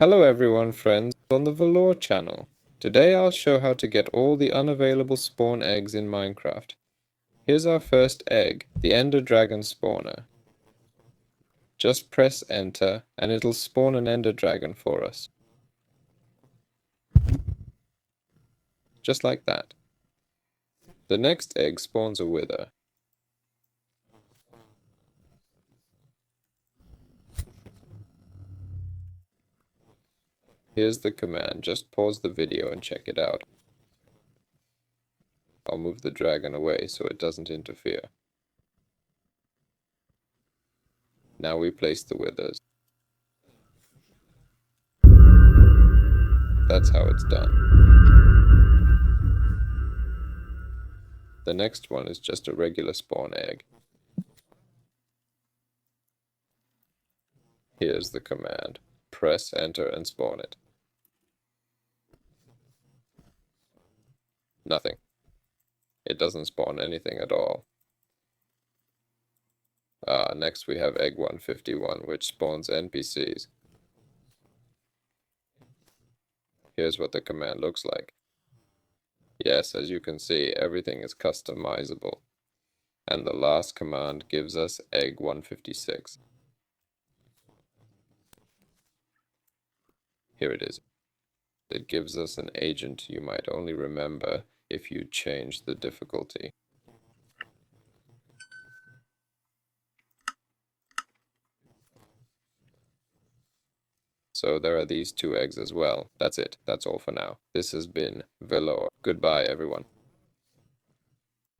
Hello everyone, friends, on the Valor channel. Today I'll show how to get all the unavailable spawn eggs in Minecraft. Here's our first egg, the Ender Dragon spawner. Just press enter and it'll spawn an Ender Dragon for us. Just like that. The next egg spawns a Wither. Here's the command, just pause the video and check it out. I'll move the dragon away so it doesn't interfere. Now we place the withers. That's how it's done. The next one is just a regular spawn egg. Here's the command. Press enter and spawn it. Nothing. It doesn't spawn anything at all. Next we have egg 151, which spawns NPCs. Here's what the command looks like. Yes, as you can see, everything is customizable. And the last command gives us egg 156. Here it is. It gives us an agent you might only remember if you change the difficulty. So there are these two eggs as well. That's it. That's all for now. This has been Velour. Goodbye, everyone.